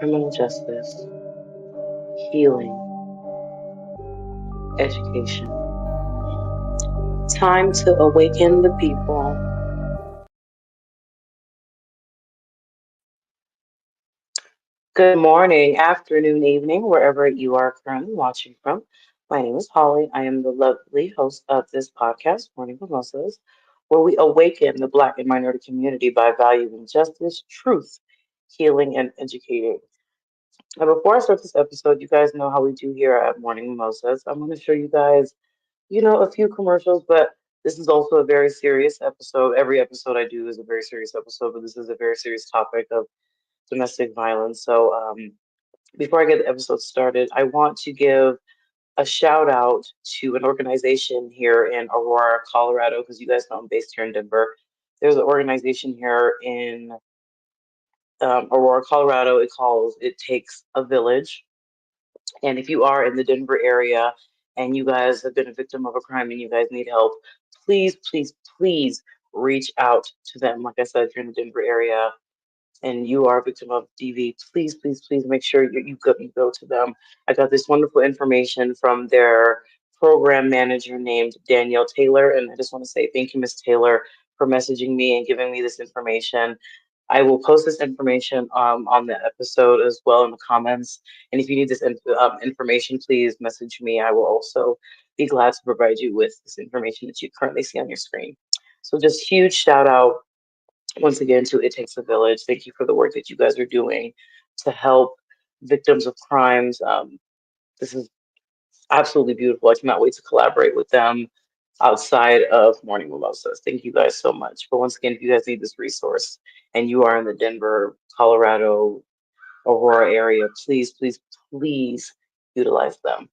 criminal justice, healing, education. Time to awaken the people. Good morning, afternoon, evening, wherever you are currently watching from. My name is Holly. I am the lovely host of this podcast, Morning Mimosas, where we awaken the Black and minority community by valuing justice, truth, healing, and educating. Now, before I start this episode, you guys know how we do here at Morning Mimosas. I'm going to show you guys, a few commercials, but this is also a very serious episode. Every episode I do is a very serious episode, but this is a very serious topic of domestic violence. So, before I get the episode started, I want to give a shout out to an organization here in Aurora, Colorado, because you guys know I'm based here in Denver. There's an organization here in Aurora, Colorado. It takes a village. And if you are in the Denver area and you guys have been a victim of a crime and you guys need help, please, please, please reach out to them. Like I said, if you're in the Denver area and you are a victim of DV, please, please, please make sure you go to them. I got this wonderful information from their program manager named Danielle Taylor, and I just want to say thank you, Miss Taylor, for messaging me and giving me this information. I will post this information on the episode as well in the comments. And if you need this information, please message me. I will also be glad to provide you with this information that you currently see on your screen. So just huge shout out once again to It Takes a Village. Thank you for the work that you guys are doing to help victims of crimes. This is absolutely beautiful. I cannot wait to collaborate with them outside of Morning Mimosas. Thank you guys so much. But once again, if you guys need this resource and you are in the Denver, Colorado, Aurora area, please, please, please utilize them.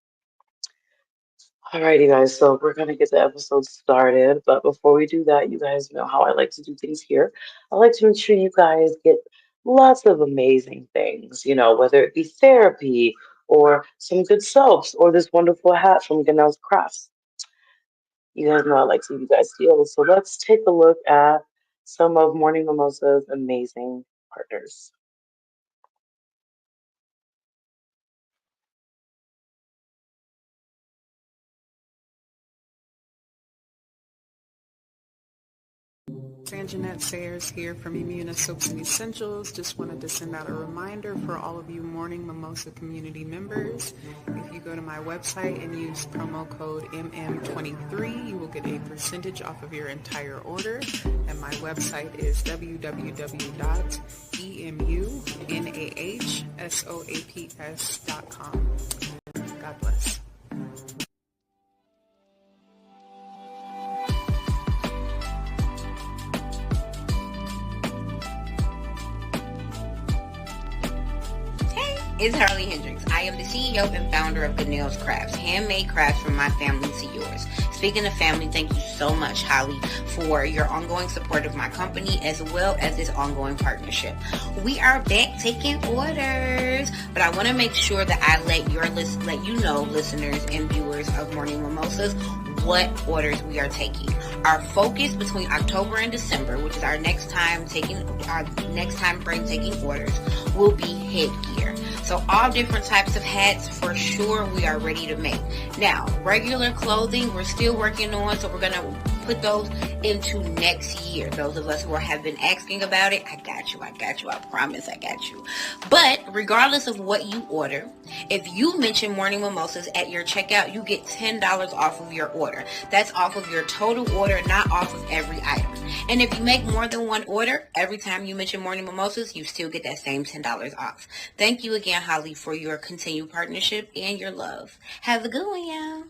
Alrighty, guys, so we're going to get the episode started. But before we do that, you guys know how I like to do things here. I like to make sure you guys get lots of amazing things, whether it be therapy or some good soaps or this wonderful hat from Ganell's Crafts. You guys know I like to give you guys deals. So let's take a look at some of Morning Mimosa's amazing partners. Jeanette Sayers here from Immuna Soaps and Essentials. Just wanted to send out a reminder for all of you Morning Mimosa community members. If you go to my website and use promo code MM23, you will get a percentage off of your entire order. And my website is www.emunahsoaps.com. God bless. It's Harley Hendricks. I am the CEO and founder of Ganell's Crafts, handmade crafts from my family to yours. Speaking of family, thank you so much, Holly, for your ongoing support of my company as well as this ongoing partnership. We are back taking orders, but I want to make sure that I let you know, listeners and viewers of Morning Mimosas, what orders we are taking. Our focus between October and December, which is our next time frame taking orders, will be headgear. So all different types of hats for sure we are ready to make. Now, regular clothing we're still working on, so we're going to put those into next year. Those of us who have been asking about it, I got you. I promise I got you. But regardless of what you order, if you mention Morning Mimosas at your checkout, you get $10 off of your order. That's off of your total order, not off of every item. And if you make more than one order, every time you mention Morning Mimosas, you still get that same $10 off. Thank you again, Holly, for your continued partnership and your love. Have a good one, y'all.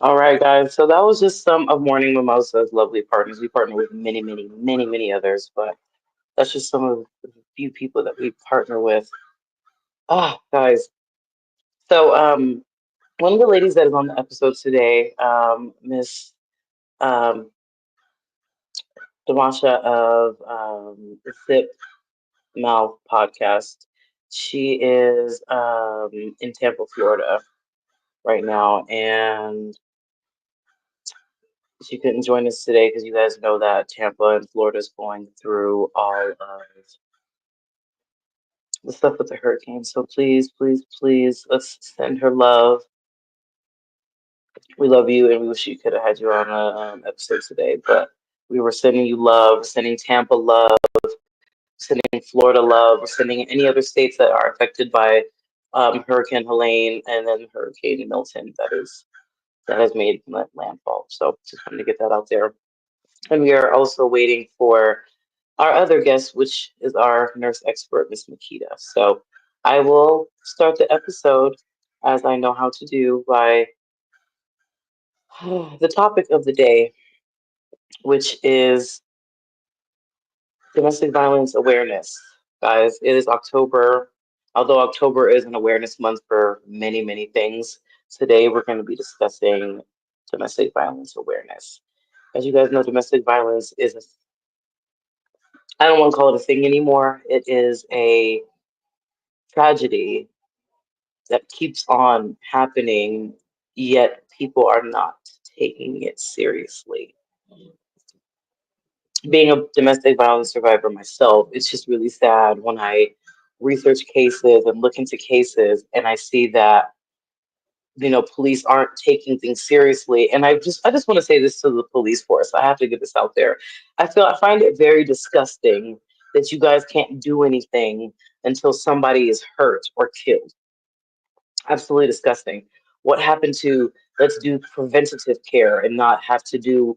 All right, guys. So that was just some of Morning Mimosa's lovely partners. We partner with many, many, many, many others, but that's just some of the few people that we partner with. Ah, guys. So, one of the ladies that is on the episode today, Miss um, Domasha of the Sip Mouth podcast. She is in Tampa, Florida right now, and she couldn't join us today because you guys know that Tampa and Florida is going through all of the stuff with the hurricane. So please, please, please, let's send her love. We love you, and we wish you could have had you on a episode today, but we were sending you love, sending Tampa love, sending Florida love, sending any other states that are affected by Hurricane Helene and then Hurricane Milton that has made landfall. So just wanted to get that out there. And we are also waiting for our other guest, which is our nurse expert, Miss Makeda. So I will start the episode as I know how to do by the topic of the day, which is domestic violence awareness. Guys, it is October. Although October is an awareness month for many, many things, today we're going to be discussing domestic violence awareness. As you guys know, domestic violence is I don't want to call it a thing anymore. It is a tragedy that keeps on happening, yet people are not taking it seriously. Being a domestic violence survivor myself, it's just really sad when I research cases and look into cases and I see that police aren't taking things seriously. And I just want to say this to the police force. I have to get this out there. I find it very disgusting that you guys can't do anything until somebody is hurt or killed. Absolutely disgusting. What happened to let's do preventative care and not have to do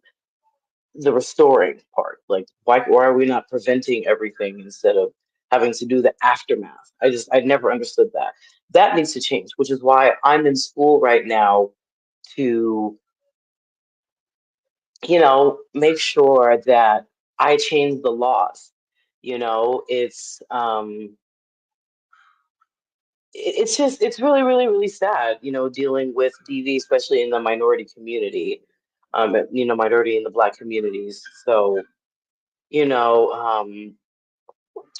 the restoring part? Like, why are we not preventing everything instead of having to do the aftermath? I never understood that. That needs to change, which is why I'm in school right now to, make sure that I change the laws. It's it's just it's really really really sad, dealing with DV, especially in the minority community, minority in the Black communities. So you know,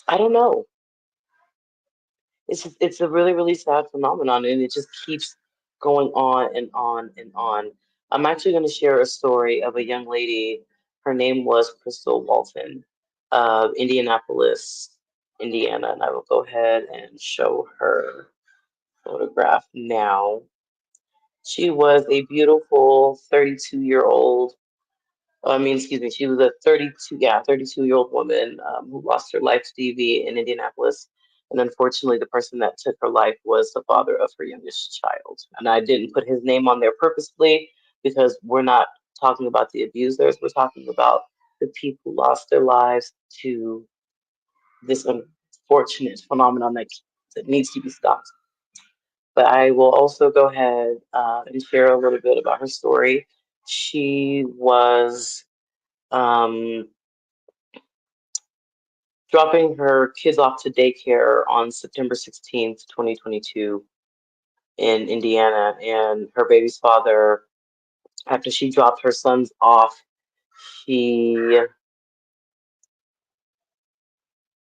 I don't know. It's a really really sad phenomenon, and it just keeps going on and on and on. I'm actually going to share a story of a young lady. Her name was Crystal Walton of Indianapolis, Indiana, and I will go ahead and show her photograph now. She was a beautiful 32-year-old. I mean, excuse me, she was a 32-year-old woman who lost her life to DV in Indianapolis. And unfortunately, the person that took her life was the father of her youngest child. And I didn't put his name on there purposely because we're not talking about the abusers. We're talking about the people who lost their lives to this unfortunate phenomenon that needs to be stopped. But I will also go ahead and share a little bit about her story. She was um, dropping her kids off to daycare on September 16th, 2022 in Indiana. And her baby's father, after she dropped her sons off, he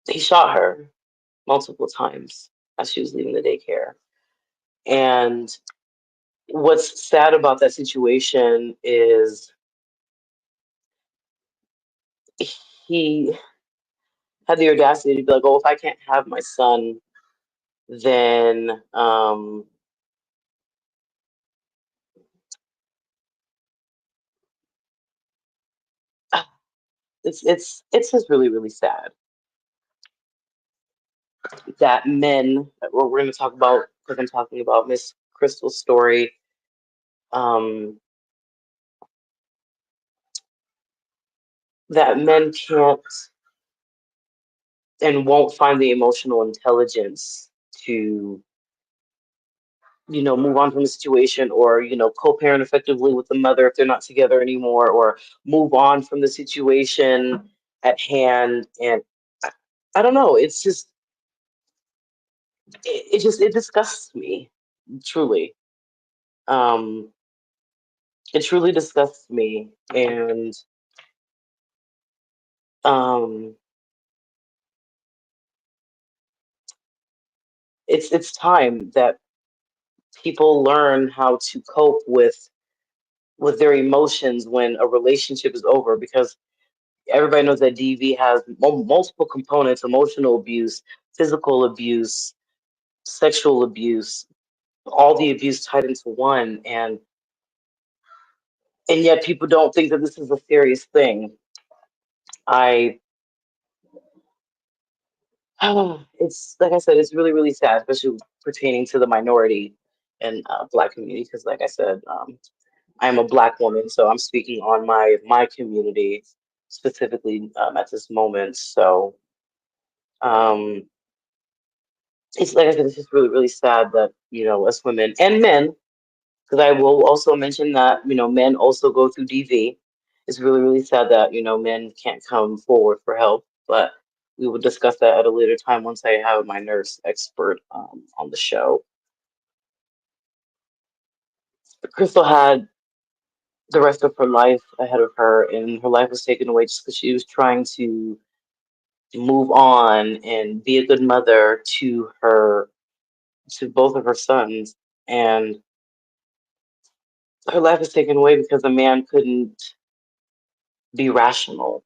he shot her multiple times as she was leaving the daycare. And what's sad about that situation is he had the audacity to be like, "Oh, if I can't have my son, then it's just really really sad that men. Well, we're going to talk about because I'm talking about Miss Crystal's story. Um, that men can't and won't find the emotional intelligence to move on from the situation, or, co-parent effectively with the mother if they're not together anymore, or move on from the situation at hand. And I, I don't know, it's just, it disgusts me, truly. Um, it truly disgusts me. And um, it's time that people learn how to cope with their emotions when a relationship is over, because everybody knows that DV has multiple components: emotional abuse, physical abuse, sexual abuse, all the abuse tied into one. And yet people don't think that this is a serious thing. I it's like I said, it's really, really sad, especially pertaining to the minority and Black community, because like I said, I'm a Black woman, so I'm speaking on my community specifically at this moment. So um, it's like I said, it's just really, really sad that, us women and men, because I will also mention that, men also go through DV. It's really, really sad that, men can't come forward for help, but we will discuss that at a later time once I have my nurse expert on the show. Crystal had the rest of her life ahead of her, and her life was taken away just because she was trying to move on and be a good mother to both of her sons. And her life was taken away because a man couldn't be rational.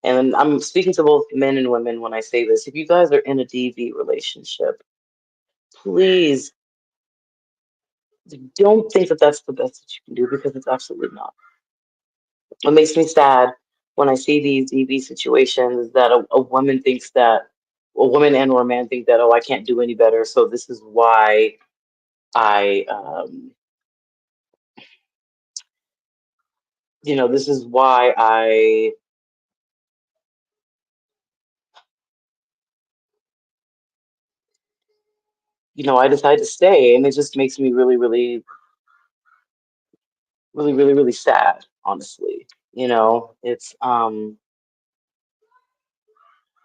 And I'm speaking to both men and women when I say this. If you guys are in a DV relationship, please don't think that that's the best that you can do, because it's absolutely not. It makes me sad when I see these DV situations that a woman thinks that a woman and or a man think that, oh, I can't do any better, so this is why I this is why I decide to stay. And it just makes me really, really, really, really, really sad, honestly.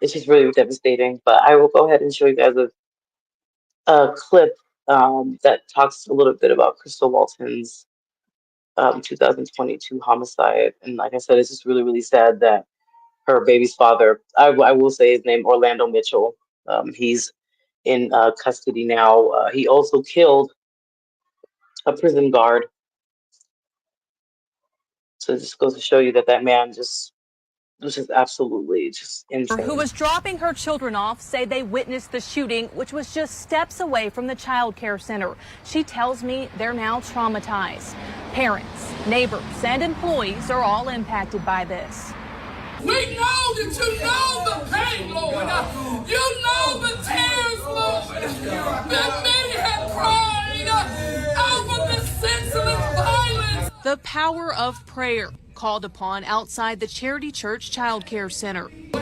It's just really devastating. But I will go ahead and show you guys a clip that talks a little bit about Crystal Walton's 2022 homicide. And like I said, it's just really, really sad that her baby's father, I will say his name, Orlando Mitchell, he's in custody now. He also killed a prison guard. So it just goes to show you that that man just was just absolutely just Who insane. was dropping her children off say they witnessed the shooting, which was just steps away from the child care center. She tells me they're now traumatized. Parents, neighbors, and employees are all impacted by this. We know that you know the pain, Lord. You know the tears, Lord, that many have cried over the senseless violence. The power of prayer called upon outside the Charity Church Child Care Center. We need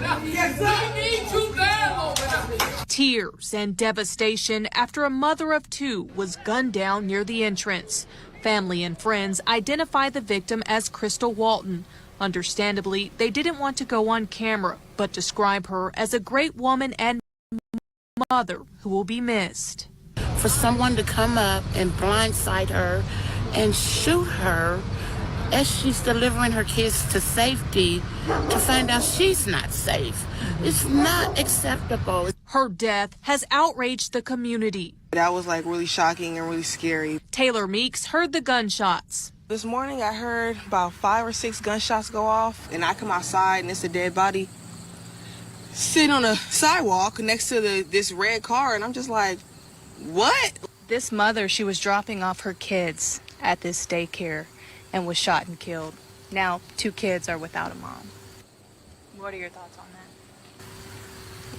you there, Lord. Tears and devastation after a mother of two was gunned down near the entrance. Family and friends identify the victim as Crystal Walton. Understandably, they didn't want to go on camera, but describe her as a great woman and mother who will be missed. For someone to come up and blindside her and shoot her as she's delivering her kids to safety, to find out she's not safe, it's not acceptable. Her death has outraged the community. That was like really shocking and really scary. Taylor Meeks heard the gunshots. This morning I heard about 5 or 6 gunshots go off, and I come outside and it's a dead body sitting on a sidewalk next to this red car, and I'm just like, what? This mother, she was dropping off her kids at this daycare and was shot and killed. Now 2 kids are without a mom. What are your thoughts on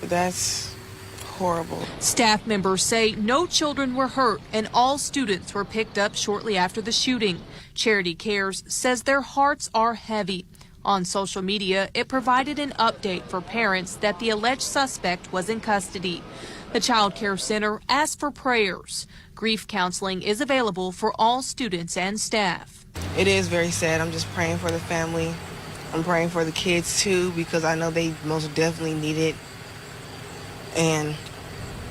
that? That's horrible. Staff members say no children were hurt and all students were picked up shortly after the shooting. Charity Cares says their hearts are heavy. On social media, it provided an update for parents that the alleged suspect was in custody. The Child Care Center asked for prayers. Grief counseling is available for all students and staff. It is very sad. I'm just praying for the family. I'm praying for the kids too because I know they most definitely need it. And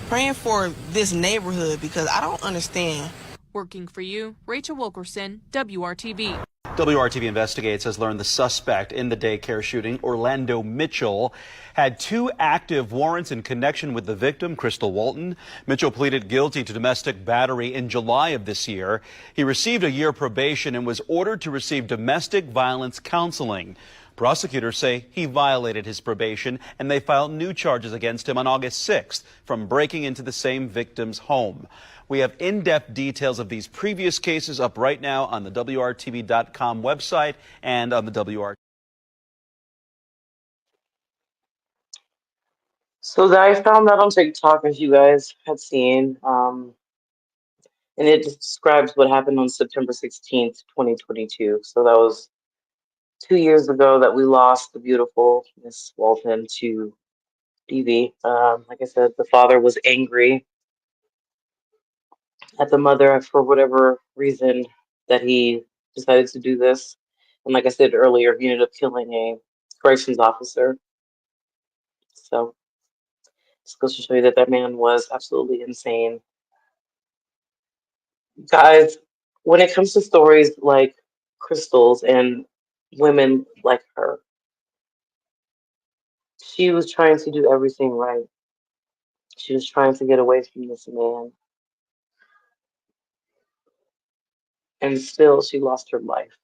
praying for this neighborhood because I don't understand. Working for you, Rachel Wilkerson, WRTV. WRTV Investigates has learned the suspect in the daycare shooting, Orlando Mitchell, had two active warrants in connection with the victim, Crystal Walton. Mitchell pleaded guilty to domestic battery in July of this year. He received a year probation and was ordered to receive domestic violence counseling. Prosecutors say he violated his probation, and they filed new charges against him on August 6th from breaking into the same victim's home. We have in-depth details of these previous cases up right now on the WRTV.com website and on the WRTV. So I found that on TikTok, as you guys had seen, and it describes what happened on September 16th, 2022. So that was 2 years ago that we lost the beautiful Miss Walton to DV. Like I said, the father was angry at the mother for whatever reason that he decided to do this. And like I said earlier, he ended up killing a corrections officer. So this goes to show you that that man was absolutely insane. Guys, when it comes to stories like Crystal's and women like her, she was trying to do everything right. She was trying to get away from this man, and still she lost her life.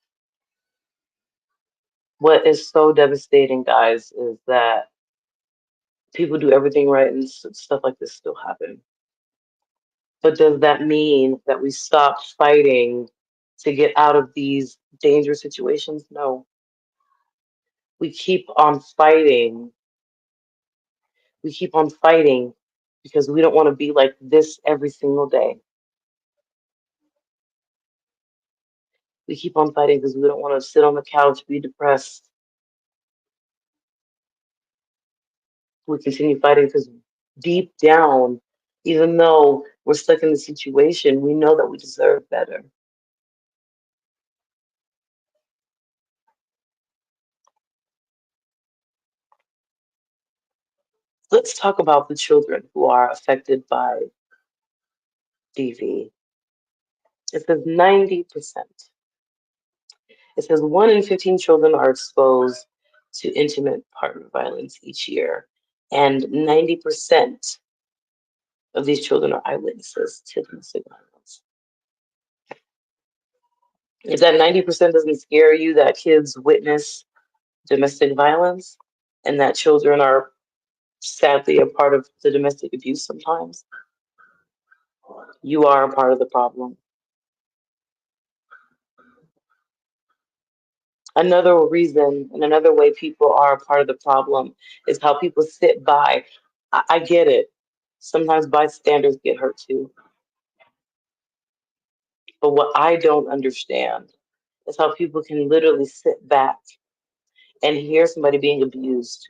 What is so devastating, guys, is that people do everything right and stuff like this still happen. But does that mean that we stop fighting to get out of these dangerous situations? No. We keep on fighting. We keep on fighting because we don't want to be like this every single day. We keep on fighting because we don't want to sit on the couch, be depressed. We continue fighting because deep down, even though we're stuck in the situation, we know that we deserve better. Let's talk about the children who are affected by DV. It says 90%. It says 1 in 15 children are exposed to intimate partner violence each year, and 90% of these children are eyewitnesses to domestic violence. If that 90% doesn't scare you, that kids witness domestic violence and that children are sadly a part of the domestic abuse sometimes, you are a part of the problem. Another reason and another way people are a part of the problem is how people sit by. I get it. Sometimes bystanders get hurt too. But what I don't understand is how people can literally sit back and hear somebody being abused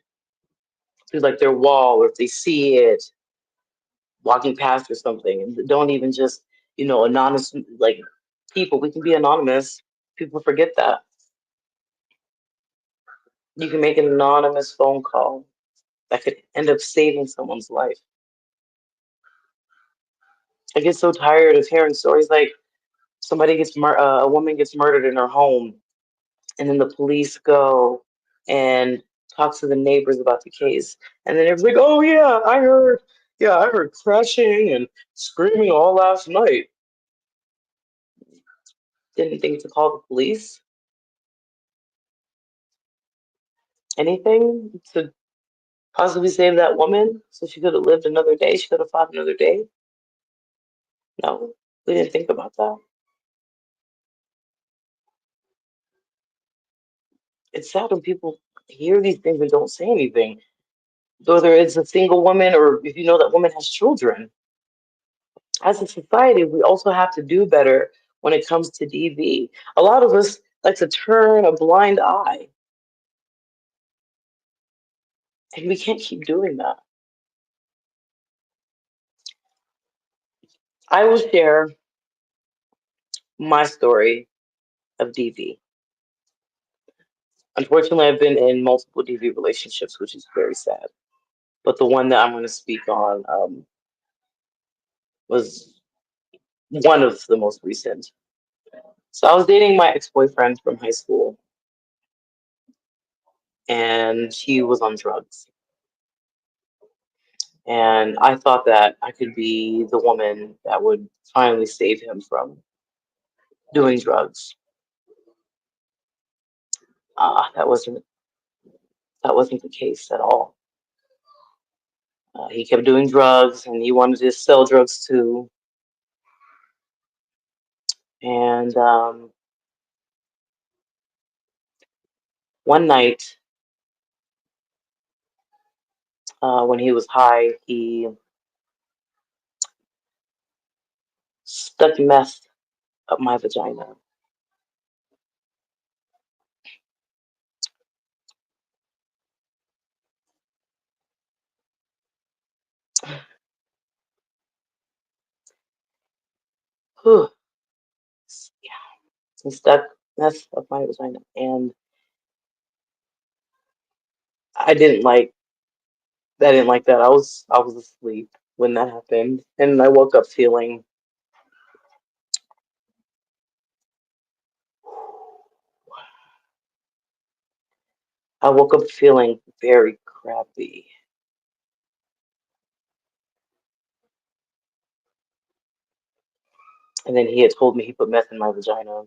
through like their wall, or if they see it walking past or something, and don't even just, anonymous, like, people. We can be anonymous. People forget that. You can make an anonymous phone call that could end up saving someone's life. I get so tired of hearing stories like a woman gets murdered in her home, and then the police go and talk to the neighbors about the case, and then everyone's like, "Oh yeah, I heard crashing and screaming all last night." Didn't think to call the police. Anything to possibly save that woman so she could have lived another day. She could have fought another day. No, we didn't think about that. It's sad when people hear these things and don't say anything, whether it's a single woman or if you know that woman has children. As a society, we also have to do better when it comes to DV. A lot of us like to turn a blind eye. And we can't keep doing that. I will share my story of DV. Unfortunately, I've been in multiple DV relationships, which is very sad. But the one that I'm going to speak on was one of the most recent. So I was dating my ex-boyfriend from high school, and he was on drugs. And I thought that I could be the woman that would finally save him from doing drugs. That wasn't the case at all. He kept doing drugs, and he wanted to sell drugs too. And one night, when he was high, he stuck meth up my vagina. Whew. Yeah, he stuck meth up my vagina, and I didn't like. I didn't like that. I was asleep when that happened, and I woke up feeling very crappy. And then he had told me he put meth in my vagina.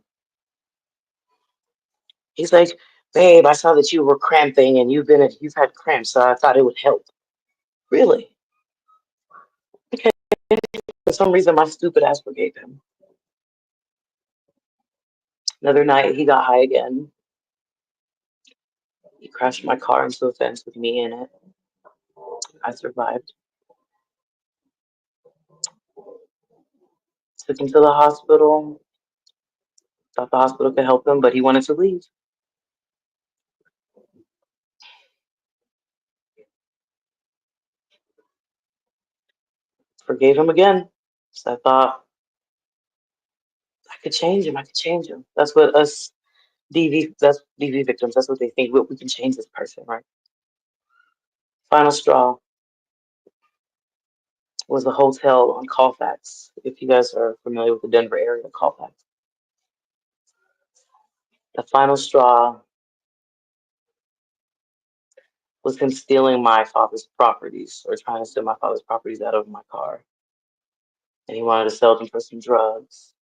He's like, "Babe, I saw that you were cramping and you've had cramps, so I thought it would help." Really? Okay. For some reason, my stupid ass forgave him. Another night, he got high again. He crashed my car into a fence with me in it. I survived. Took him to the hospital. Thought the hospital could help him, but he wanted to leave. Forgave him again. So I thought I could change him. I could change him. That's what us that's DV victims. That's what they think. We can change this person, right? Final straw was a hotel on Colfax. If you guys are familiar with the Denver area, Colfax. The final straw was him stealing my father's properties or trying to steal my father's properties out of my car. And he wanted to sell them for some drugs.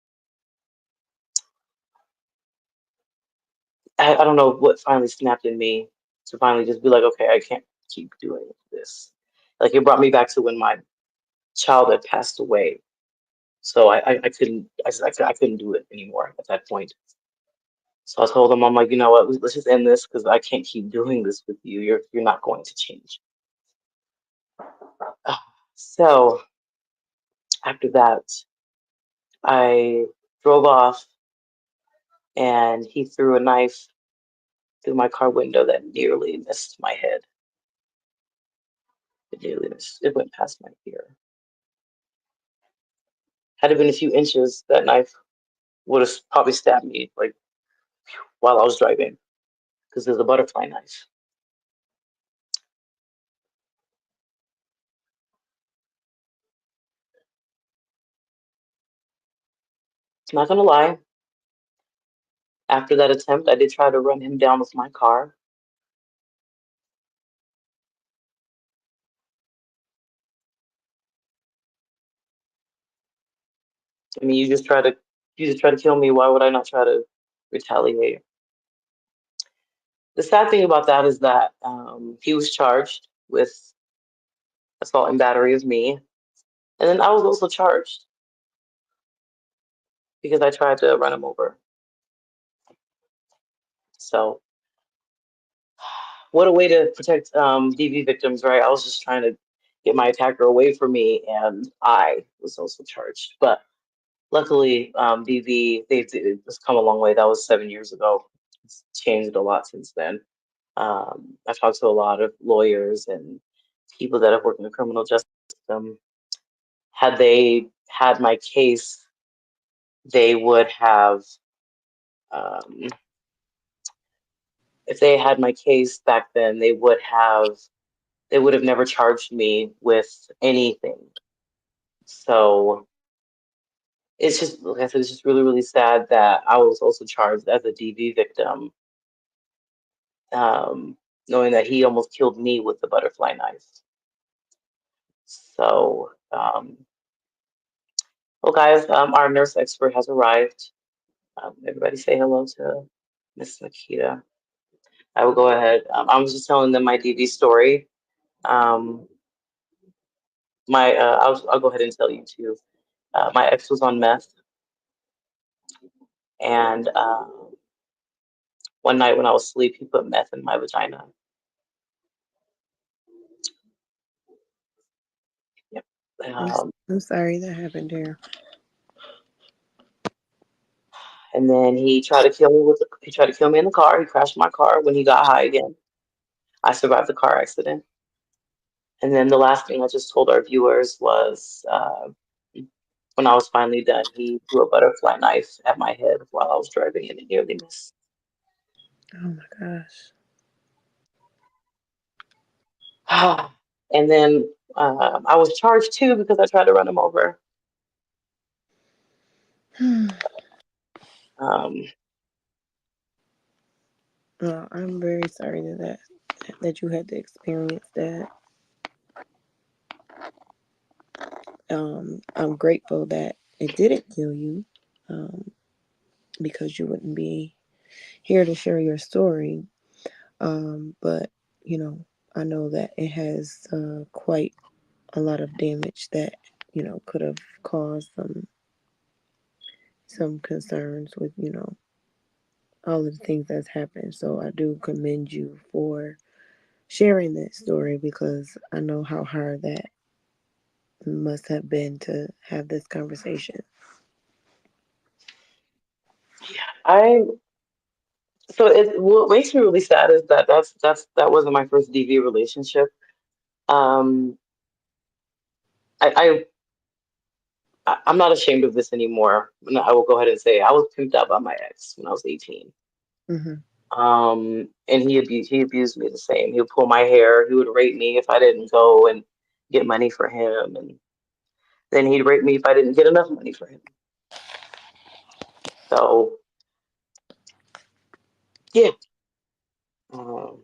I don't know what finally snapped in me to finally just be like, okay, I can't keep doing this. Like it brought me back to when my child had passed away. So I couldn't do it anymore at that point. So I told him, I'm like, you know what, let's just end this because I can't keep doing this with you. You're not going to change. So after that, I drove off and he threw a knife through my car window that nearly missed my head. It went past my ear. Had it been a few inches, that knife would have probably stabbed me like while I was driving because there's a butterfly knife. Not gonna lie, after that attempt, I did try to run him down with my car. I mean, you just try to kill me. Why would I not try to retaliate? The sad thing about that is that he was charged with assault and battery of me, and then I was also charged because I tried to run him over. So, what a way to protect DV victims, right? I was just trying to get my attacker away from me, and I was also charged. But luckily, DV they've come a long way. That was 7 years ago. It's changed a lot since then. I've talked to a lot of lawyers and people that have worked in the criminal justice system. Had they had my case, they would have, um, if they had my case back then, they would have never charged me with anything. So it's just, like I said, it's just really, really sad that I was also charged as a DV victim, um, knowing that he almost killed me with the butterfly knife. So, well, guys, our nurse expert has arrived. Everybody say hello to Miss Makeda. I will go ahead. I was just telling them my DV story. Um, I'll go ahead and tell you too. My ex was on meth, and one night when I was asleep, he put meth in my vagina. Yep. I'm, I'm sorry that happened there. And then he tried to kill me he tried to kill me in the car. He crashed my car when he got high again. I survived the car accident. And then the last thing I just told our viewers was when I was finally done, he threw a butterfly knife at my head while I was driving and it nearly missed. Oh my gosh. And then I was charged too because I tried to run him over. Um, Well, I'm very sorry that you had to experience that. I'm grateful that it didn't kill you, um, because you wouldn't be here to share your story. But you know, I know that it has quite a lot of damage that could have caused some concerns with all of the things that's happened. So I do commend you for sharing that story because I know how hard that must have been to have this conversation. I what makes me really sad is that that wasn't my first DV relationship. Um, I, I'm not ashamed of this anymore. I will go ahead and say I was pimped out by my ex when I was 18. Hmm. And he abused me the same. He would pull my hair. He would rape me if I didn't go and get money for him, and then he'd rape me if I didn't get enough money for him. So yeah, um,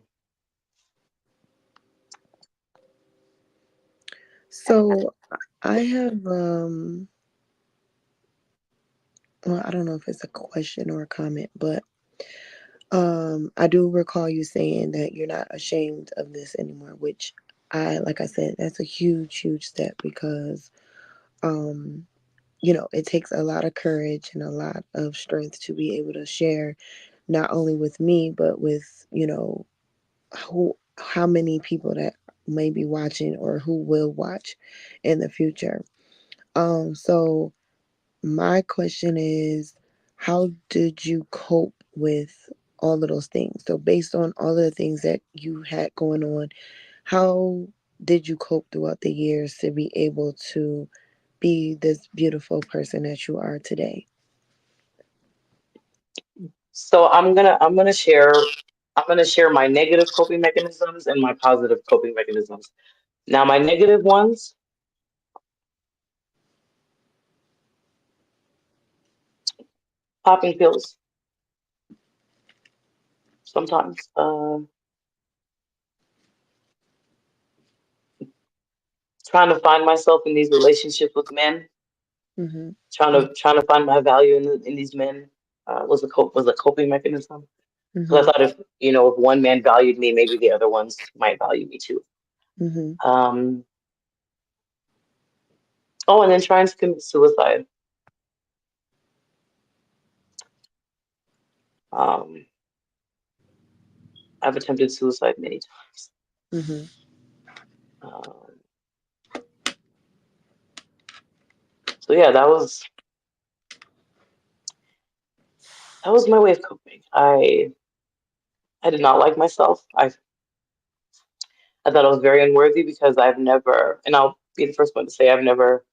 So I have well, I don't know if it's a question or a comment, but I do recall you saying that you're not ashamed of this anymore, which like I said, that's a huge, huge step because um it takes a lot of courage and a lot of strength to be able to share not only with me but with how many people that may be watching or who will watch in the future. So my question is, how did you cope with all of those things? So based on all of the things that you had going on, how did you cope throughout the years to be able to be this beautiful person that you are today? so I'm gonna share my negative coping mechanisms and my positive coping mechanisms. Now, my negative ones, popping pills sometimes, trying to find myself in these relationships with men, Mm-hmm. trying to find my value in these men was a coping mechanism. Because Mm-hmm. I thought if one man valued me, maybe the other ones might value me too. Mm-hmm. Um, oh, and then trying to commit suicide. Um, I've attempted suicide many times. Mm-hmm. Um, so yeah, that was my way of coping. I did not like myself. I thought I was very unworthy because I've never, and I'll be the first one to say I've never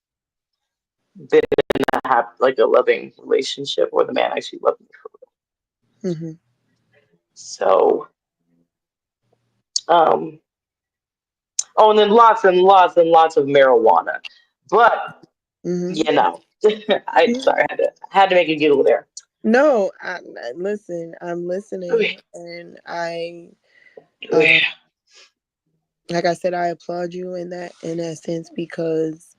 been in like a loving relationship where the man actually loved me for real. Mhm. So, um, oh, and then lots and lots and lots of marijuana. But Mhm. you know, I Yeah. sorry, I had to make a giggle there. No, listen. I'm Okay. listening, and Okay. um, like I said, I applaud you in that sense because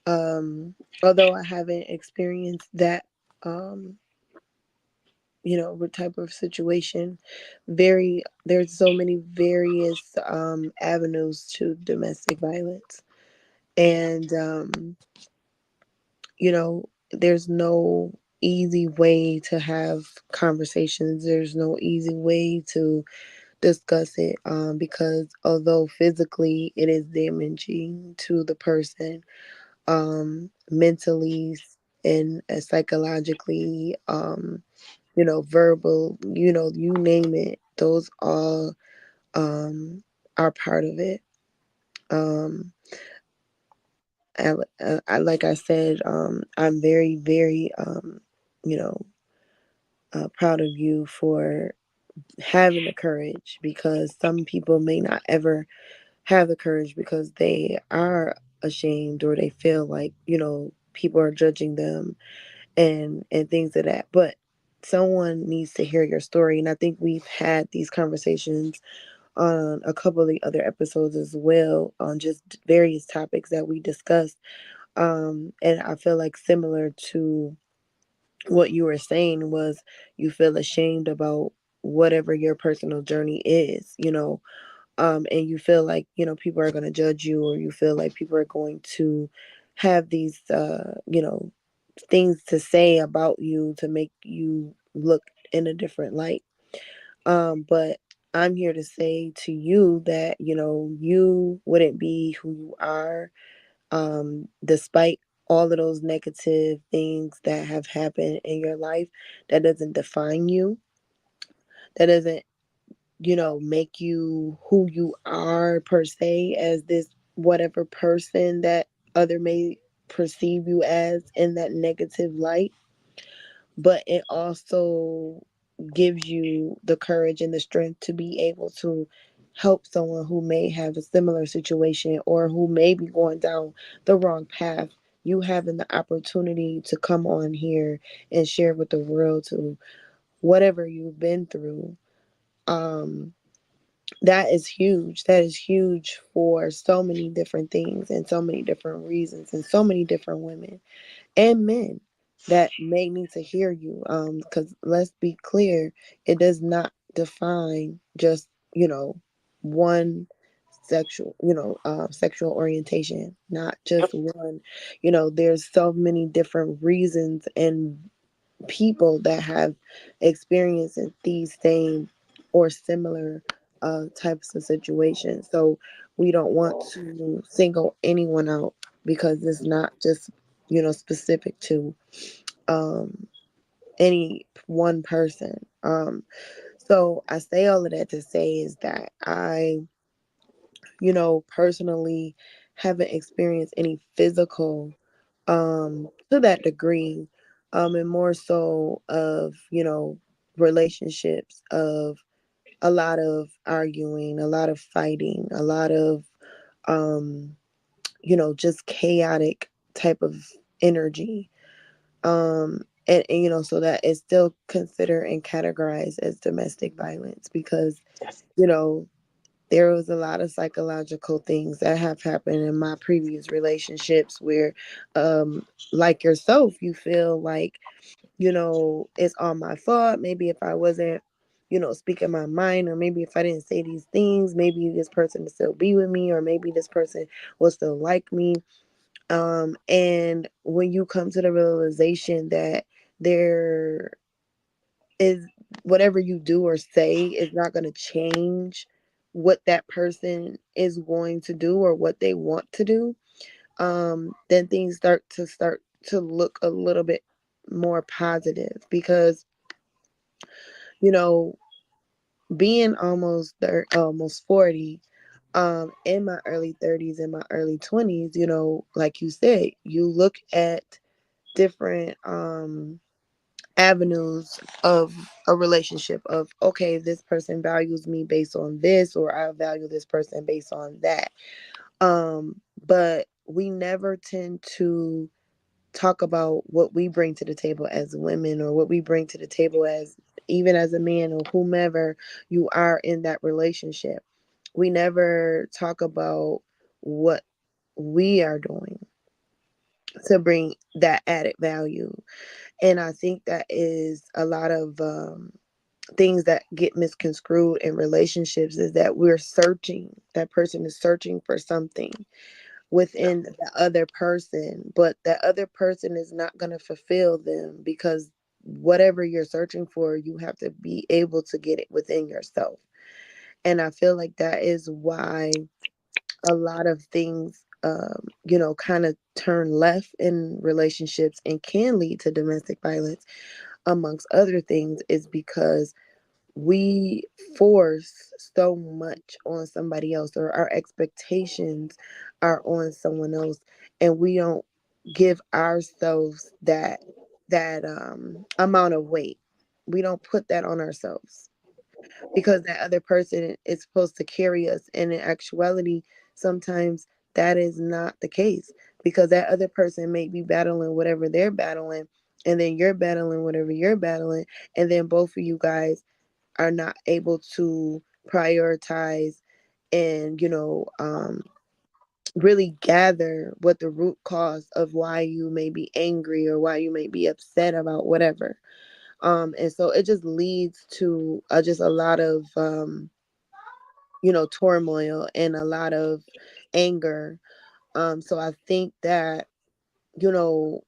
although I haven't experienced that um what type of situation, there's so many various avenues to domestic violence, and there's no easy way to have conversations. There's no easy way to discuss it, because although physically it is damaging to the person, mentally and psychologically, verbal, you name it, those all are part of it. Um, like I said, I'm very, very, you know, proud of you for having the courage, because some people may not ever have the courage because they are ashamed, or they feel like people are judging them and things of that. But someone needs to hear your story, and I think we've had these conversations on a couple of the other episodes as well, on just various topics that we discussed. And I feel like similar to what you were saying was, you feel ashamed about whatever your personal journey is, and you feel like people are going to judge you, or you feel like people are going to have these things to say about you to make you look in a different light. But I'm here to say to you that you wouldn't be who you are, despite all of those negative things that have happened in your life. That doesn't define you. That doesn't make you who you are per se, as this whatever person that other may perceive you as in that negative light. But it also gives you the courage and the strength to be able to help someone who may have a similar situation, or who may be going down the wrong path. You having the opportunity to come on here and share with the world to whatever you've been through. Um, that is huge. That is huge for so many different things and so many different reasons and so many different women and men that may need to hear you. Because let's be clear, it does not define just one sexual orientation, not just Yep. one. There's so many different reasons and people that have experienced these same or similar types of situations. So we don't want to single anyone out, because it's not just specific to um, any one person. So I say all of that to say is that I personally haven't experienced any physical to that degree, and more so of relationships of a lot of arguing, a lot of fighting, a lot of um just chaotic type of energy, and so that is still considered and categorized as domestic violence, because Yes. you know there was a lot of psychological things that have happened in my previous relationships where, like yourself, you feel like, it's all my fault. Maybe if I wasn't, speaking my mind, or maybe if I didn't say these things, maybe this person would still be with me, or maybe this person will still like me. And when you come to the realization that there is whatever you do or say is not going to change what that person is going to do or what they want to do, then things start to look a little bit more positive, because you know being almost 40, in my early 30s, in my early 20s, like you said, you look at different avenues of a relationship of, okay, this person values me based on this, or I value this person based on that. But we never tend to talk about what we bring to the table as women, or what we bring to the table as, even as a man, or whomever you are in that relationship. We never talk about what we are doing to bring that added value. And I think that is a lot of things that get misconstrued in relationships, is that we're searching, that person is searching for something within the other person, but that other person is not going to fulfill them, because whatever you're searching for, you have to be able to get it within yourself. And I feel like that is why a lot of things, kind of turn left in relationships and can lead to domestic violence, amongst other things, is because we force so much on somebody else, or our expectations are on someone else, and we don't give ourselves that amount of weight. We don't put that on ourselves, because that other person is supposed to carry us, and in actuality, sometimes that is not the case, because that other person may be battling whatever they're battling, and then you're battling whatever you're battling, and then both of you guys are not able to prioritize and really gather what the root cause of why you may be angry, or why you may be upset about whatever. And so it just leads to just a lot of turmoil and a lot of anger. So I think that you know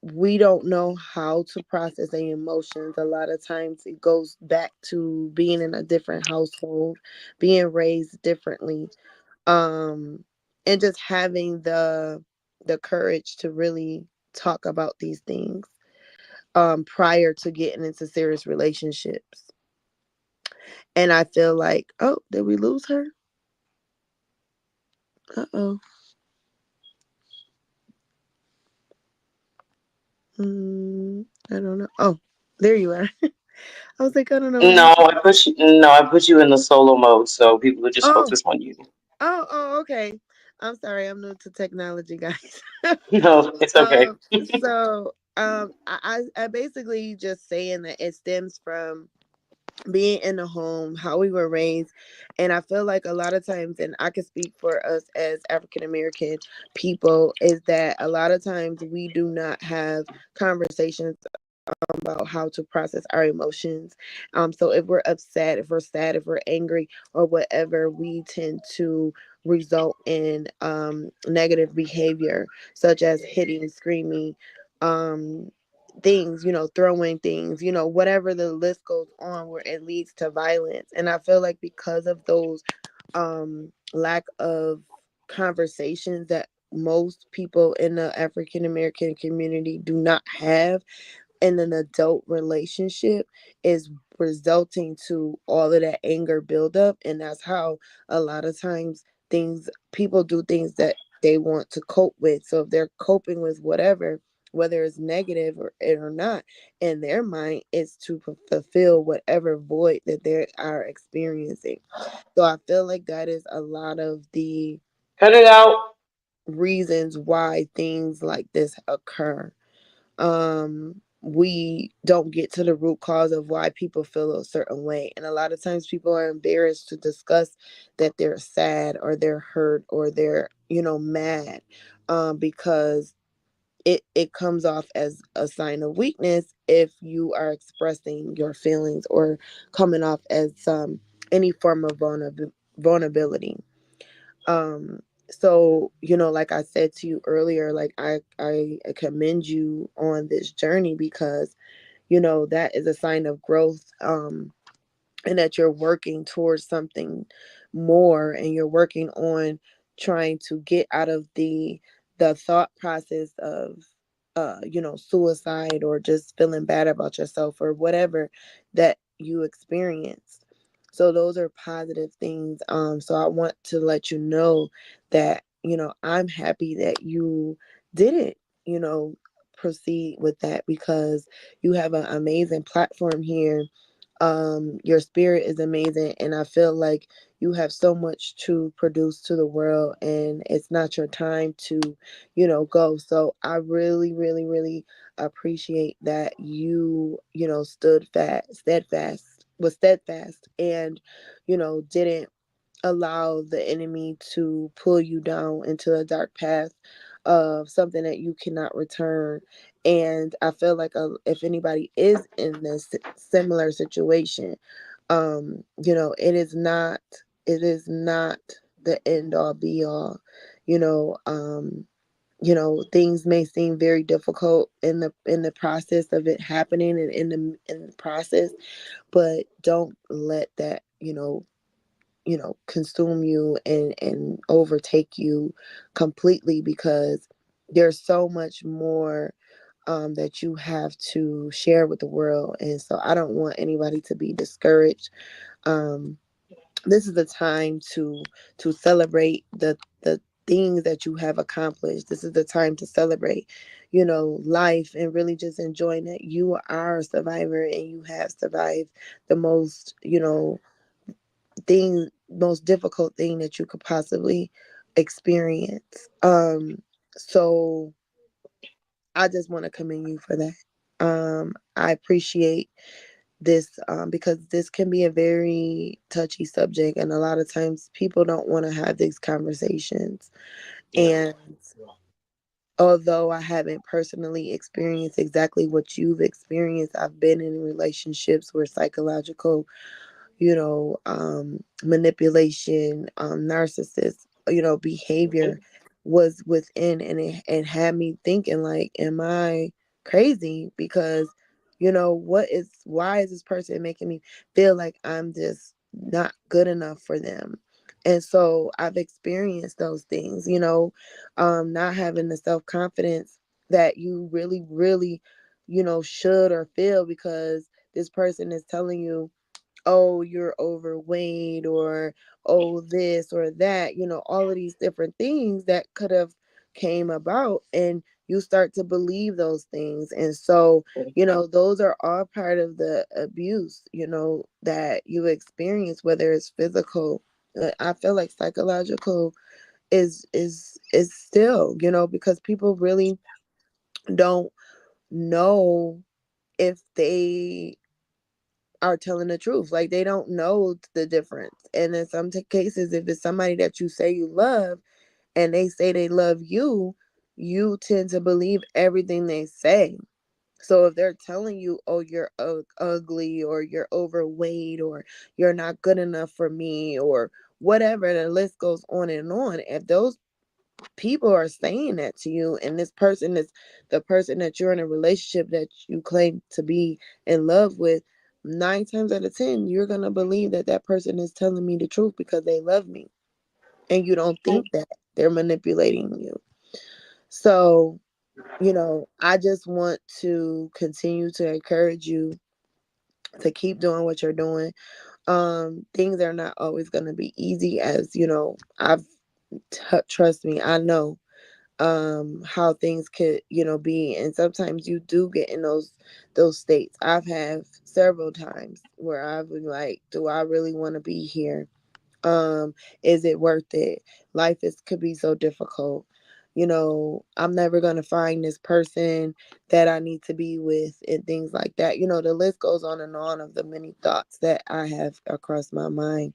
we don't know how to process our emotions. A lot of times it goes back to being in a different household, being raised differently, um, and just having the courage to really talk about these things prior to getting into serious relationships. And I feel like, oh, did we lose her? Uh-oh. I don't know. Oh, there you are. I was like, I don't know what No, happened. I put you in the solo mode so people would just Oh, focus on you. oh, okay. I'm sorry, I'm new to technology, guys. No, it's okay. I basically just saying that it stems from being in the home, how we were raised. And I feel like a lot of times, and I can speak for us as African American people, is that a lot of times we do not have conversations about how to process our emotions. So if we're upset, if we're sad, if we're angry, or whatever, we tend to result in negative behavior, such as hitting, screaming, um, things, throwing things, whatever the list goes on, where it leads to violence. And I feel like because of those lack of conversations that most people in the African American community do not have in an adult relationship, is resulting to all of that anger buildup. And that's how a lot of times things people do things that they want to cope with. So if they're coping with whatever, whether it's negative or not, in their mind, it's to fulfill whatever void that they are experiencing. So I feel like that is a lot of the Cut it out. reasons why things like this occur. We don't get to the root cause of why people feel a certain way, and a lot of times people are embarrassed to discuss that they're sad, or they're hurt, or they're mad, because it comes off as a sign of weakness if you are expressing your feelings, or coming off as any form of vulnerability. So like I said to you earlier, like I commend you on this journey, because that is a sign of growth, and that you're working towards something more, and you're working on trying to get out of the thought process of suicide, or just feeling bad about yourself, or whatever that you experienced. So those are positive things. So I want to let you know that, I'm happy that you didn't, you know, proceed with that, because you have an amazing platform here. Your spirit is amazing, and I feel like you have so much to produce to the world, and it's not your time to, go. So I really, really, really appreciate that you, stood fast, steadfast, was steadfast, and, didn't allow the enemy to pull you down into a dark path of something that you cannot return. And I feel like, if anybody is in this similar situation, it is not the end all be all. you know um Things may seem very difficult in the process of it happening, and in the process, but don't let that, consume you and overtake you completely, because there's so much more, that you have to share with the world. And so I don't want anybody to be discouraged. um, this is the time to celebrate the things that you have accomplished. This is the time to celebrate, life, and really just enjoying that you are a survivor, and you have survived the most difficult thing that you could possibly experience. So I just want to commend you for that. I appreciate this, because this can be a very touchy subject, and a lot of times people don't want to have these conversations. Yeah. And although I haven't personally experienced exactly what you've experienced, I've been in relationships where psychological, manipulation, narcissist, behavior was within, and it had me thinking, like, am I crazy? Because, why is this person making me feel like I'm just not good enough for them? And so I've experienced those things, not having the self confidence that you really, really, should or feel, because this person is telling you, oh, you're overweight, or oh, this or that, all of these different things that could have came about, and you start to believe those things. And so, those are all part of the abuse, that you experience, whether it's physical. I feel like psychological is still, because people really don't know if they are telling the truth. Like, they don't know the difference. And in some cases, if it's somebody that you say you love and they say they love you, you tend to believe everything they say. So if they're telling you, oh, you're ugly, or you're overweight, or you're not good enough for me, or whatever, the list goes on and on. If those people are saying that to you, and this person is the person that you're in a relationship that you claim to be in love with, 9 times out of 10 you're going to believe that that person is telling me the truth because they love me, and you don't think that they're manipulating you. So, I just want to continue to encourage you to keep doing what you're doing. Things are not always going to be easy, as I've trust me, I know how things could be, and sometimes you do get in those states. I've had several times where I've been like, do I really want to be here? Is it worth it? Life is could be so difficult. I'm never going to find this person that I need to be with, and things like that. The list goes on and on of the many thoughts that I have across my mind.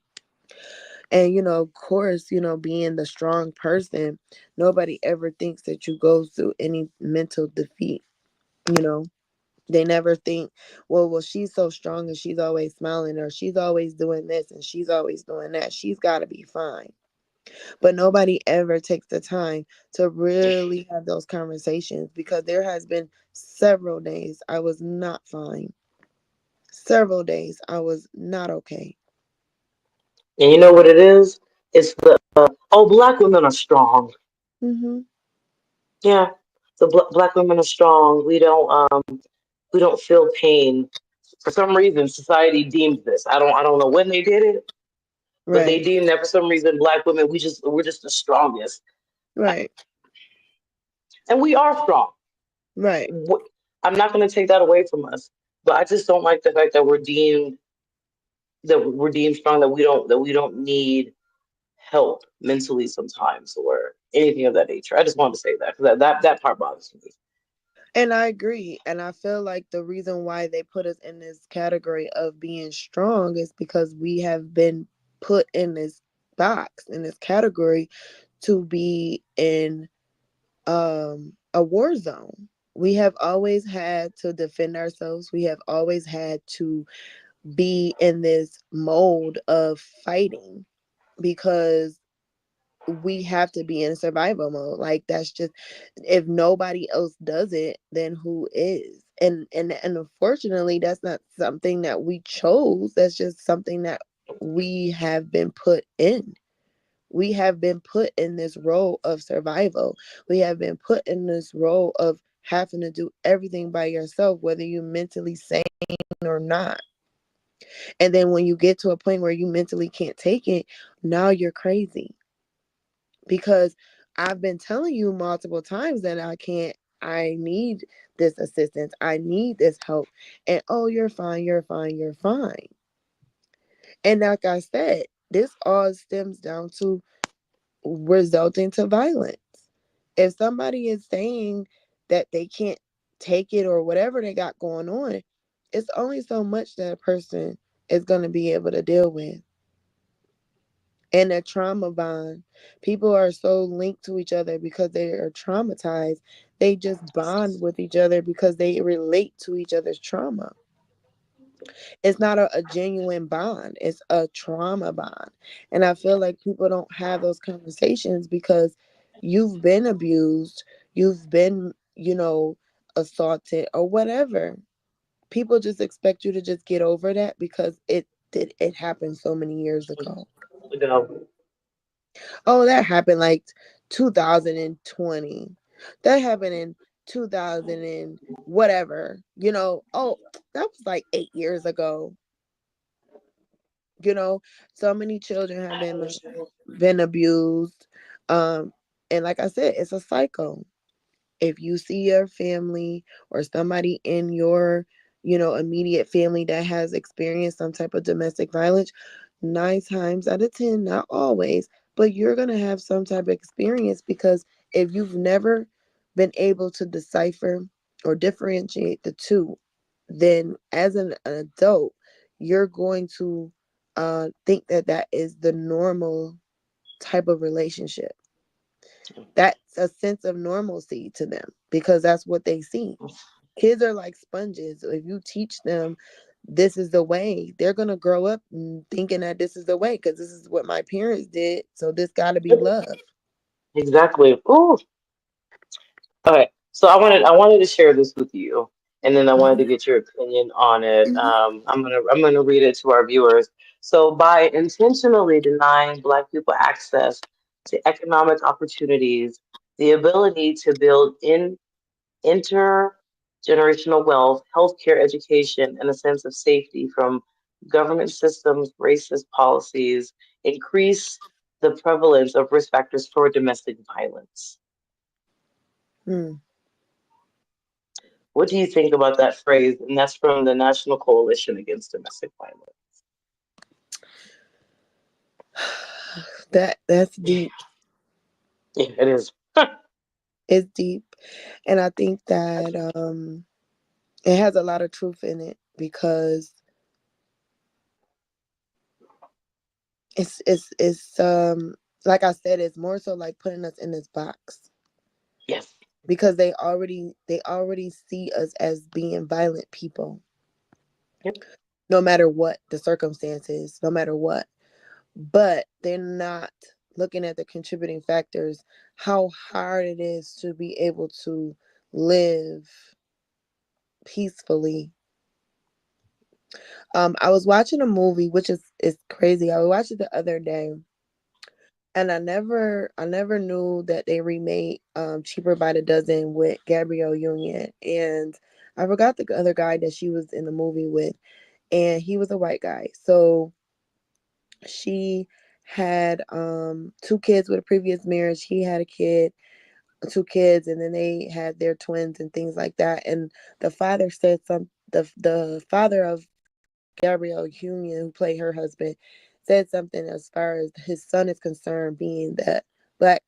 And, of course, being the strong person, nobody ever thinks that you go through any mental defeat. You know, they never think, well, she's so strong and she's always smiling, or she's always doing this and she's always doing that. She's got to be fine. But nobody ever takes the time to really have those conversations, because there has been several days I was not fine. Several days I was not okay. And you know what it is? It's the oh, black women are strong. Mm-hmm. Yeah, the black women are strong. We don't feel pain. For some reason, society deems this. I don't know when they did it, but they Right. deem that for some reason, black women, we're just the strongest, Right. and we are strong. Right. Wh- I'm not going to take that away from us, but I just don't like the fact that we're deemed strong, that we don't need help mentally sometimes or anything of that nature. I just wanted to say that because that part bothers me. And I agree. And I feel like the reason why they put us in this category of being strong is because we have been put in this box, in this category, to be in a war zone. We have always had to defend ourselves. We have always had to be in this mode of fighting because we have to be in survival mode. Like that's just, if nobody else does it, then who is? And unfortunately, that's not something that we chose. That's just something that we have been put in. We have been put in this role of survival. We have been put in this role of having to do everything by yourself, whether you're mentally sane or not. And then when you get to a point where you mentally can't take it, now you're crazy because I've been telling you multiple times that I can't, I need this assistance, I need this help. And oh, you're fine, you're fine, you're fine. And like I said, this all stems down to resulting to violence. If somebody is saying that they can't take it or whatever they got going on, it's only so much that a person is going to be able to deal with. And a trauma bond. People are so linked to each other because they are traumatized. They just bond with each other because they relate to each other's trauma. It's not a genuine bond, it's a trauma bond. And I feel like people don't have those conversations because you've been abused, you've been, assaulted or whatever. People just expect you to just get over that because it happened so many years ago. You know, Oh, that happened like 2020. That happened in 2000 and whatever. Oh, that was like 8 years ago. you know so many children have been abused. um and like I said, it's a cycle. If you see your family or somebody in your immediate family that has experienced some type of domestic violence, 9 times out of 10, not always, but you're going to have some type of experience because if you've never been able to decipher or differentiate the two, then as an adult you're going to think that that is the normal type of relationship. That's a sense of normalcy to them because that's what they see. Kids are like sponges. If you teach them this is the way, they're going to grow up thinking that this is the way because this is what my parents did. So this got to be love. exactly. Ooh. Okay. So I wanted to share this with you, and then I wanted to Mhm. get your opinion on it. Mhm. I'm gonna read it to our viewers. So by intentionally denying Black people access to economic opportunities, the ability to build intergenerational wealth, healthcare, education, and a sense of safety from government systems, racist policies, increase the prevalence of risk factors for domestic violence. Hmm. What do you think about that phrase? And that's from the National Coalition Against Domestic Violence. That's deep. Yeah, it is. It's deep. And I think that it has a lot of truth in it because it's like I said, it's more so like putting us in this box Yes. because they already see us as being violent people, Yep. no matter what the circumstances, no matter what. But they're not looking at the contributing factors, how hard it is to be able to live peacefully. I was watching a movie, which is crazy. I watched it the other day, And I never knew that they remade Cheaper by the Dozen with Gabrielle Union, and I forgot the other guy that she was in the movie with, and he was a white guy. So she had two kids with a previous marriage. He had a kid, two kids, and then they had their twins and things like that. And the father said the father of Gabrielle Union, who played her husband, said something as far as his son is concerned, being that black,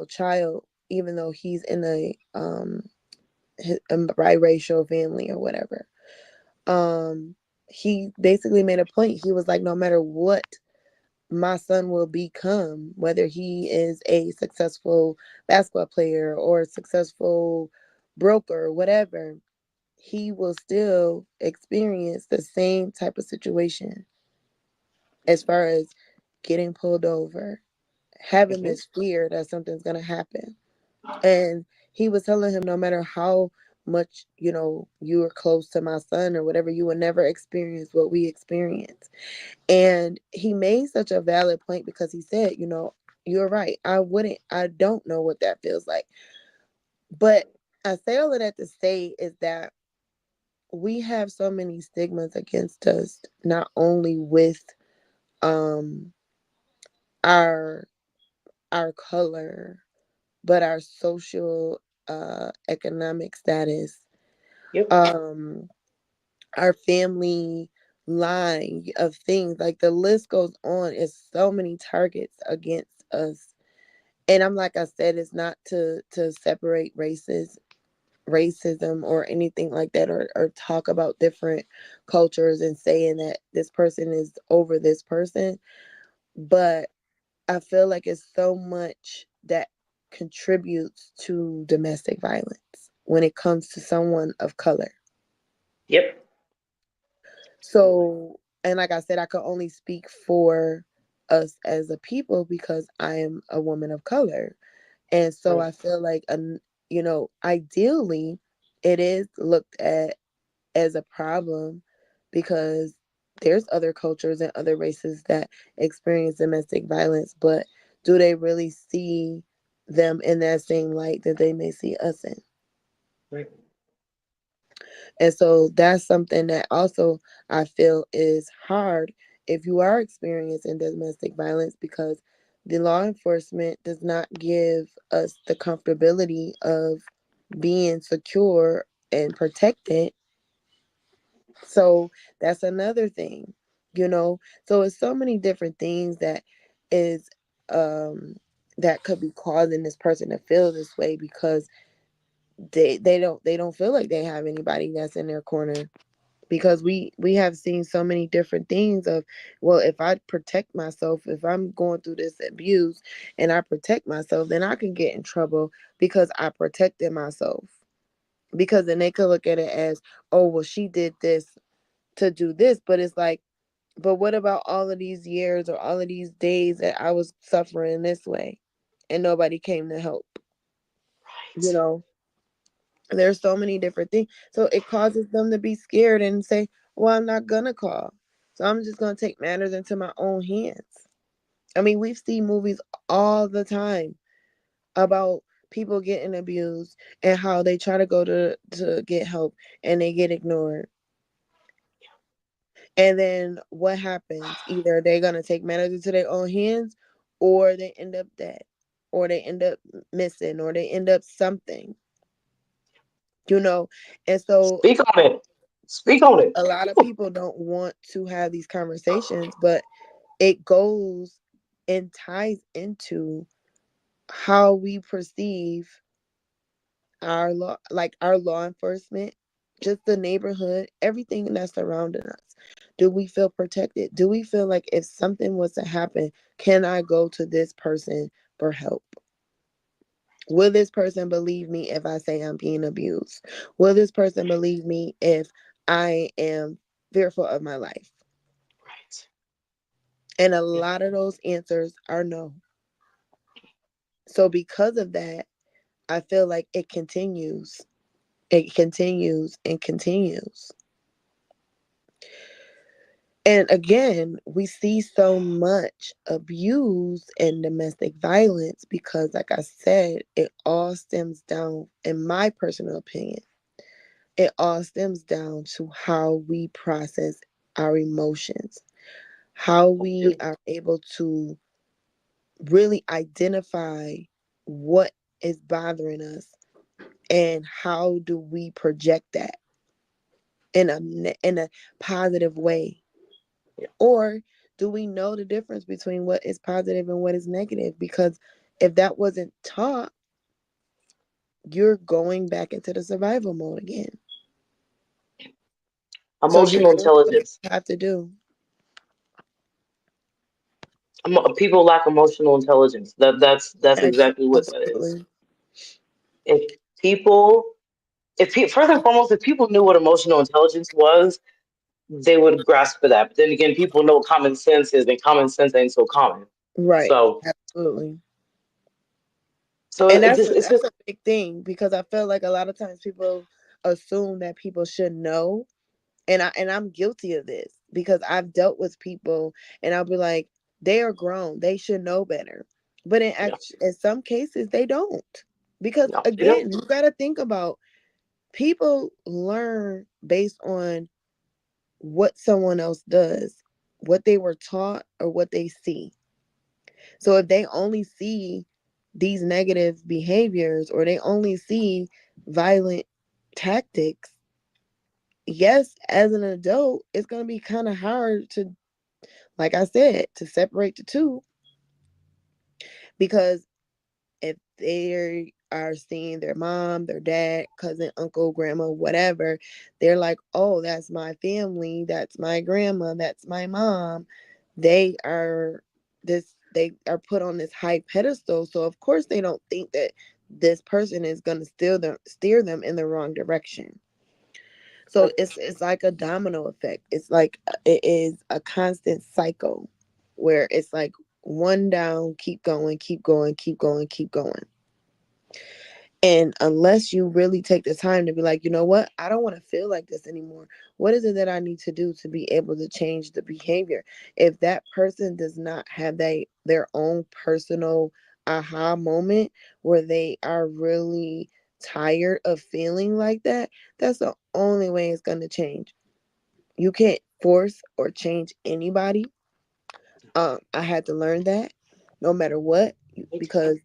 child, even though he's in a biracial family or whatever. Um, he basically made a point. He was like, no matter what my son will become, whether he is a successful basketball player or a successful broker, whatever, he will still experience the same type of situation as far as getting pulled over, having Hmm. this fear that something's going to happen. And he was telling him, no matter how much, you are close to my son or whatever, you will never experience what we experience. And he made such a valid point because he said, you're right. I don't know what that feels like. But I say all of that to say is that we have so many stigmas against us, not only with um our our color, but our social economic status, Yep. um our family line of things. Like the list goes on. It's so many targets against us. And I'm like I said, it's not to separate racism or anything like that, or talk about different cultures and saying that this person is over this person. But I feel like it's so much that contributes to domestic violence when it comes to someone of color. Yep. Absolutely. So, and like I said, I can only speak for us as a people because I am a woman of color. And so Right. I feel like, ideally, it is looked at as a problem because there's other cultures and other races that experience domestic violence, but do they really see them in that same light that they may see us in? Right. And so that's something that also I feel is hard if you are experiencing domestic violence, because the law enforcement does not give us the comfortability of being secure and protected. So that's another thing, you know. So it's so many different things is um that could be causing this person to feel this way because they don't feel like they have anybody that's in their corner, because we have seen so many different things of, well, if I protect myself, if I'm going through this abuse and I protect myself, then I can get in trouble because I protected myself. Because then they could look at it as, oh, well, she did this to do this. But it's like, but what about all of these years or all of these days that I was suffering this way and nobody came to help? You Right. know, there's so many different things. So it causes them to be scared and say, well, I'm not going to call. So I'm just going to take matters into my own hands. I mean, we've seen movies all the time about people getting abused and how they try to go to get help and they get ignored. And then what happens? Either they're going to take matters into their own hands, or they end up dead, or they end up missing, or they end up something, you know? And so Speak on it. Speak on it. a lot of people don't want to have these conversations, but it goes and ties into how we perceive our law enforcement, just the neighborhood, everything that's surrounding us. Do we feel protected? Do we feel like if something was to happen, can I go to this person for help? Will this person believe me if I say I'm being abused? Will this person believe me if I am fearful of my life? Right. And a Yeah. lot of those answers are no. So because of that, I feel like it continues. It continues and continues. And again, we see so much abuse and domestic violence because, like I said, it all stems down, in my personal opinion, it all stems down to how we process our emotions, how we are able to really identify what is bothering us, and how do we project that in a positive way. Yeah. Or do we know the difference between what is positive and what is negative? Because if that wasn't taught, you're going back into the survival mode again. So you're Emotional doing what intelligence. you have to do. People lack emotional intelligence. That's exactly what that is. Absolutely. If people, first and foremost, if people knew what emotional intelligence was, they would grasp for that. But then again, people know what common sense is, and common sense ain't so common. Right. So, Absolutely. so And it just it's that's just a big thing because I feel like a lot of times people assume that people should know, and I'm guilty of this because I've dealt with people and I'll be like, they are grown, they should know better. But yeah, in some cases they don't. Because no, they don't. again, you got to think about, people learn based on what someone else does, what they were taught or what they see. So if they only see these negative behaviors or they only see violent tactics, yes, as an adult, it's going to be kind of hard to, like I said, to separate the two. Because if they are seeing their mom, their dad, cousin, uncle, grandma, whatever, they're like, oh, that's my family, that's my grandma, that's my mom. They are they are put on this high pedestal. So of course they don't think that this person is gonna steer them in the wrong direction. So it's like a domino effect. It's like it is a constant cycle where it's like one down, keep going, keep going, keep going, keep going. And unless you really take the time to be like, you know what, I don't want to feel like this anymore. What is it that I need to do to be able to change the behavior? If that person does not have their own personal aha moment where they are really tired of feeling like that, that's the only way it's going to change. You can't force or change anybody. I had to learn that no matter what, because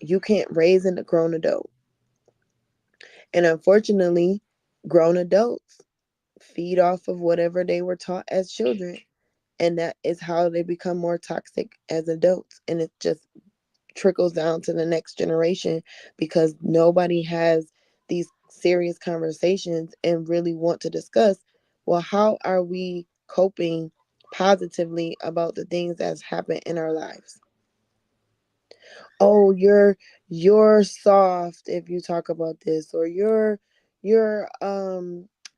you can't raise a grown adult. And unfortunately, grown adults feed off of whatever they were taught as children. And that is how they become more toxic as adults. And it just trickles down to the next generation because nobody has these serious conversations and really want to discuss, well, how are we coping positively about the things that's happened in our lives? Oh, you're soft if you talk about this, or you're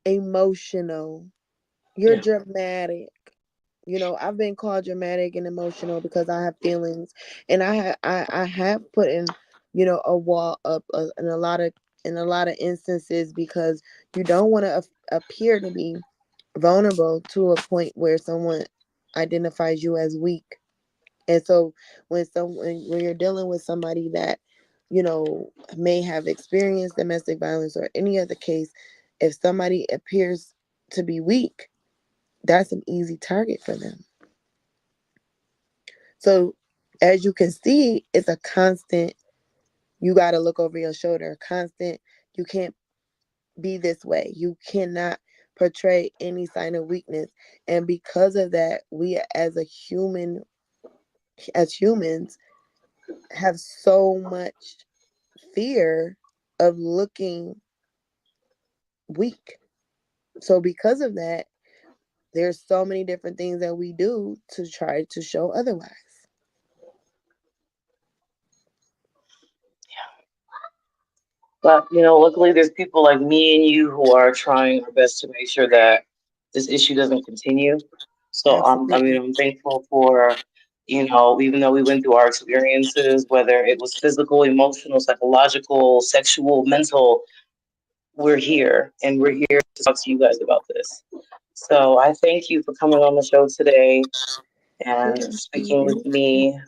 emotional, you're Yeah, dramatic. I've been called dramatic and emotional because I have feelings, and I have put in, a wall up, in a lot of instances, because you don't want to appear to be vulnerable to a point where someone identifies you as weak. And so when you're dealing with somebody that, may have experienced domestic violence or any other case, if somebody appears to be weak, that's an easy target for them. So as you can see, it's a constant, you got to look over your shoulder, constant, you can't be this way. You cannot portray any sign of weakness. And because of that, we as humans have so much fear of looking weak. So because of that, there's so many different things that we do to try to show otherwise. but luckily there's people like me and you who are trying our best to make sure that this issue doesn't continue. So Absolutely. I'm thankful for even though we went through our experiences, whether it was physical, emotional, psychological, sexual, mental, we're here and we're here to talk to you guys about this. So I thank you for coming on the show today and Thank speaking with you. me.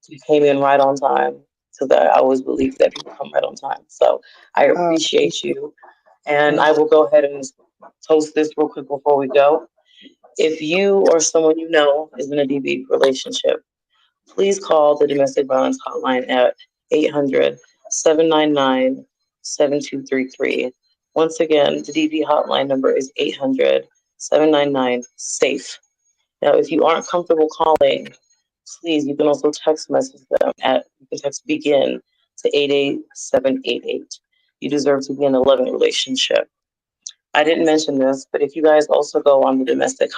You came in right on time. So that I always believe that people come right on time. So I Thank appreciate you. you. And Uh, I will go ahead and toast this real quick before we go. If you or someone you know is in a DV relationship, please call the domestic violence hotline at 800-799-7233. Once again, the DV hotline number is 800-799-SAFE. Now, if you aren't comfortable calling, please, you can also text message them you can text begin to 88788. You deserve to be in a loving relationship. I didn't mention this, but if you guys also go on the domestic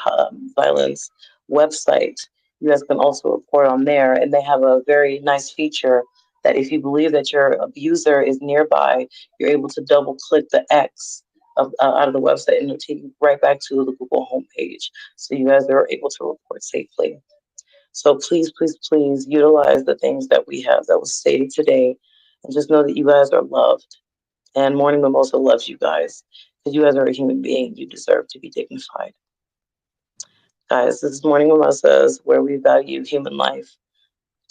violence website, you guys can also report on there. And they have a very nice feature that if you believe that your abuser is nearby, you're able to double click the X out of the website and it'll take you right back to the Google homepage. So you guys are able to report safely. So please, please, please utilize the things that we have that was stated today. And just know that you guys are loved. And Morning Mimosa loves you guys because you guys are a human being. You deserve to be dignified. Guys, this is Morning Mimosas where we value human life,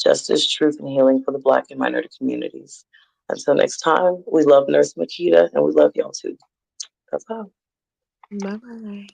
justice, truth, and healing for the Black and minority communities. Until next time, we love Nurse Makeda and we love y'all too. That's all. bye bye.